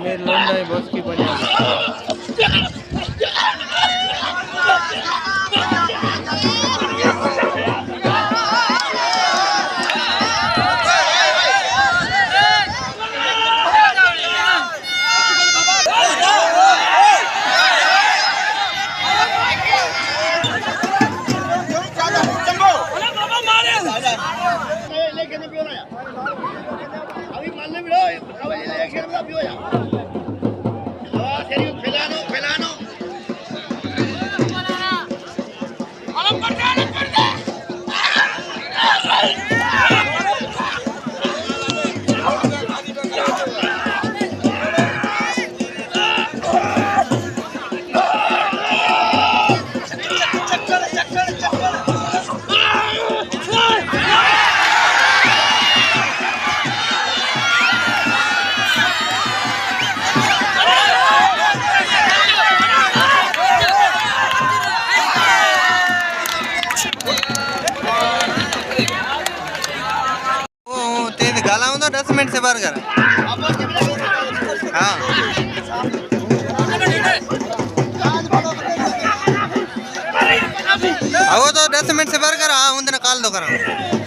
मेरे लोंडा है बॉस की बनी गाला 10 मिनट से बाहर कर हाँ वो तो 10 मिनट से बाहर कर हाँ उन दिन काल दो करा